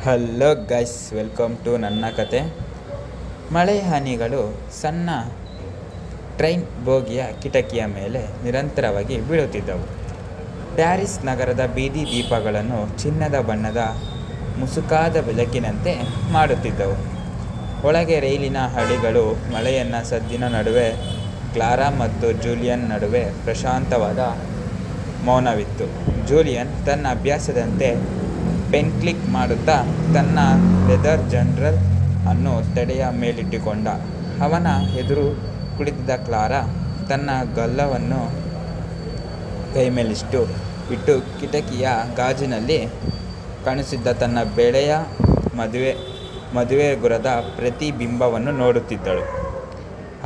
Hello guys, welcome to ನನ್ನ ಕತೆ. ಮಳೆ ಹನಿಗಳು ಸಣ್ಣ ಟ್ರೈನ್ ಬೋಗಿಯ ಕಿಟಕಿಯ ಮೇಲೆ ನಿರಂತರವಾಗಿ ಬೀಳುತ್ತಿದ್ದವು. ಪ್ಯಾರಿಸ್ ನಗರದ ಬೀದಿ ದೀಪಗಳನ್ನು ಚಿನ್ನದ ಬಣ್ಣದ ಮುಸುಕಾದ ಬೆಳಕಿನಂತೆ ಮಾಡುತ್ತಿದ್ದವು. ಒಳಗೆ ರೈಲಿನ ಹಳಿಗಳು ಮಳೆಯನ್ನ ಸದ್ದಿನ ನಡುವೆ ಕ್ಲಾರಾ ಮತ್ತು ಜೂಲಿಯನ್ ನಡುವೆ ಪ್ರಶಾಂತವಾದ ಮೌನವಿತ್ತು. ಜೂಲಿಯನ್ ತನ್ನ ಅಭ್ಯಾಸದಂತೆ ಪೆನ್ ಕ್ಲಿಕ್ ಮಾಡುತ್ತಾ ತನ್ನ ಲೆದರ್ ಜನರಲ್ ಅನ್ನು ತಡೆಯ ಮೇಲಿಟ್ಟುಕೊಂಡ. ಅವನ ಎದುರು ಕುಳಿತಿದ್ದ ಕ್ಲಾರಾ ತನ್ನ ಗಲ್ಲವನ್ನು ಕೈಮೇಲಿಟ್ಟು ಇಟ್ಟು ಕಿಟಕಿಯ ಗಾಜಿನಲ್ಲಿ ಕಾಣಿಸುತ್ತಿದ್ದ ತನ್ನ ಬೆಳೆಯ ಮದುವೆಗುರದ ಪ್ರತಿಬಿಂಬವನ್ನು ನೋಡುತ್ತಿದ್ದಳು.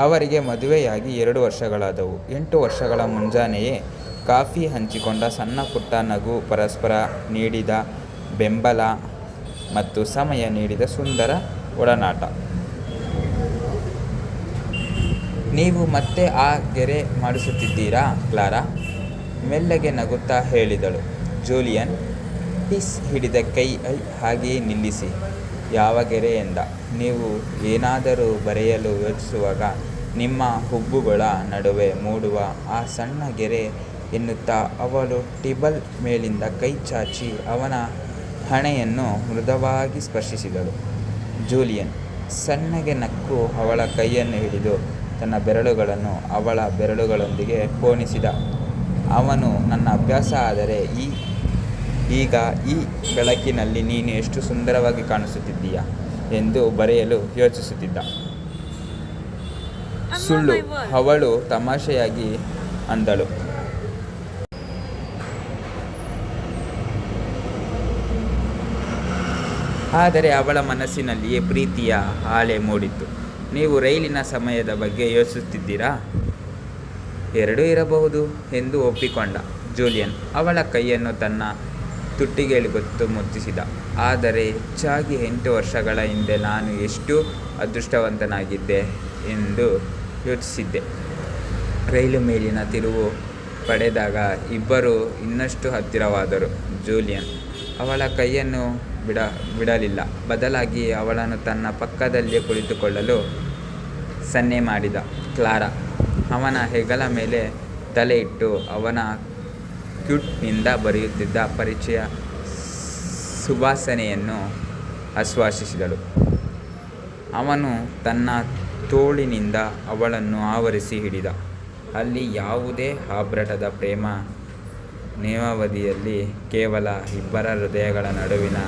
ಅವರಿಗೆ ಮದುವೆಯಾಗಿ 2 ವರ್ಷಗಳಾದವು. 8 ವರ್ಷಗಳ ಮುಂಜಾನೆಯೇ ಕಾಫಿ ಹಂಚಿಕೊಂಡ ಸಣ್ಣ ಪುಟ್ಟ ನಗು, ಪರಸ್ಪರ ನೀಡಿದ ಬೆಂಬಲ ಮತ್ತು ಸಮಯ ನೀಡಿದ ಸುಂದರ ಒಡನಾಟ. ನೀವು ಮತ್ತೆ ಆ ಗೆರೆ ಮಾಡಿಸುತ್ತಿದ್ದೀರಾ ಕ್ಲಾರಾ? ಮೆಲ್ಲಗೆ ನಗುತ್ತಾ ಹೇಳಿದಳು. ಜೂಲಿಯನ್ ಪೀಸ್ ಹಿಡಿದ ಕೈ ಹಾಗೆಯೇ ನಿಲ್ಲಿಸಿ. ಯಾವ ಗೆರೆ ಎಂದ. ನೀವು ಏನಾದರೂ ಬರೆಯಲು ಯೋಚಿಸುವಾಗ ನಿಮ್ಮ ಹುಬ್ಬುಗಳ ನಡುವೆ ಮೂಡುವ ಆ ಸಣ್ಣ ಗೆರೆ ಎನ್ನುತ್ತಾ ಅವಳು ಟೇಬಲ್ ಮೇಲಿಂದ ಕೈ ಚಾಚಿ ಅವನ ಹಣೆಯನ್ನು ಮೃದುವಾಗಿ ಸ್ಪರ್ಶಿಸಿದಳು. ಜೂಲಿಯನ್ ಸಣ್ಣಗೆ ನಕ್ಕು ಅವಳ ಕೈಯನ್ನು ಹಿಡಿದು ತನ್ನ ಬೆರಳುಗಳನ್ನು ಅವಳ ಬೆರಳುಗಳೊಂದಿಗೆ ಪೋಣಿಸಿದ. ಅವನು, ನನ್ನ ಅಭ್ಯಾಸ ಆದರೆ ಈಗ ಈ ಬೆಳಕಿನಲ್ಲಿ ನೀನು ಎಷ್ಟು ಸುಂದರವಾಗಿ ಕಾಣಿಸುತ್ತಿದ್ದೀಯ ಎಂದು ಬರೆಯಲು ಯೋಚಿಸುತ್ತಿದ್ದ. ಸುಳ್ಳು, ಅವಳು ತಮಾಷೆಯಾಗಿ ಅಂದಳು. ಆದರೆ ಅವಳ ಮನಸ್ಸಿನಲ್ಲಿಯೇ ಪ್ರೀತಿಯ ಹಾಳೆ ಮೂಡಿತ್ತು. ನೀವು ರೈಲಿನ ಸಮಯದ ಬಗ್ಗೆ ಯೋಚಿಸುತ್ತಿದ್ದೀರಾ? 2 ಇರಬಹುದು ಎಂದು ಒಪ್ಪಿಕೊಂಡ ಜೂಲಿಯನ್. ಅವಳ ಕೈಯನ್ನು ತನ್ನ ತುಟಿಗೆಗೊತ್ತು ಮುತ್ತಿಸಿದ. ಆದರೆ ಹೆಚ್ಚಾಗಿ 8 ವರ್ಷಗಳ ಹಿಂದೆ ನಾನು ಎಷ್ಟು ಅದೃಷ್ಟವಂತನಾಗಿದ್ದೆ ಎಂದು ಯೋಚಿಸಿದ್ದೆ. ರೈಲು ಮೇಲಿನ ತಿರುವು ಪಡೆದಾಗ ಇಬ್ಬರೂ ಇನ್ನಷ್ಟು ಹತ್ತಿರವಾದರು. ಜೂಲಿಯನ್ ಅವಳ ಕೈಯನ್ನು ಬಿಡಲಿಲ್ಲ. ಬದಲಾಗಿ ಅವಳನ್ನು ತನ್ನ ಪಕ್ಕದಲ್ಲೇ ಕುಳಿತುಕೊಳ್ಳಲು ಸನ್ನೆ ಮಾಡಿದ. ಕ್ಲಾರಾ ಅವನ ಹೆಗಲ ಮೇಲೆ ತಲೆ ಇಟ್ಟು ಅವನ ಕ್ಯೂಟ್ನಿಂದ ಬರೆಯುತ್ತಿದ್ದ ಪರಿಚಯ ಸುವಾಸನೆಯನ್ನು ಆಶ್ವಾಸಿಸಿದಳು. ಅವನು ತನ್ನ ತೋಳಿನಿಂದ ಅವಳನ್ನು ಆವರಿಸಿ ಹಿಡಿದ. ಅಲ್ಲಿ ಯಾವುದೇ ಆರ್ಭಟದ ಪ್ರೇಮ ನೇಮಾವಧಿಯಲ್ಲಿ ಕೇವಲ ಇಬ್ಬರ ಹೃದಯಗಳ ನಡುವಿನ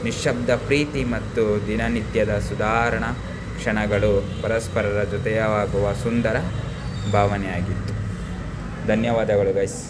ನಿಶ್ಶಬ್ದ ಪ್ರೀತಿ ಮತ್ತು ದಿನನಿತ್ಯದ ಸುಧಾರಣಾ ಕ್ಷಣಗಳು ಪರಸ್ಪರರ ಜೊತೆಯಾಗುವ ಸುಂದರ ಭಾವನೆಯಾಗಿತ್ತು. ಧನ್ಯವಾದಗಳು ಗೈಸ್.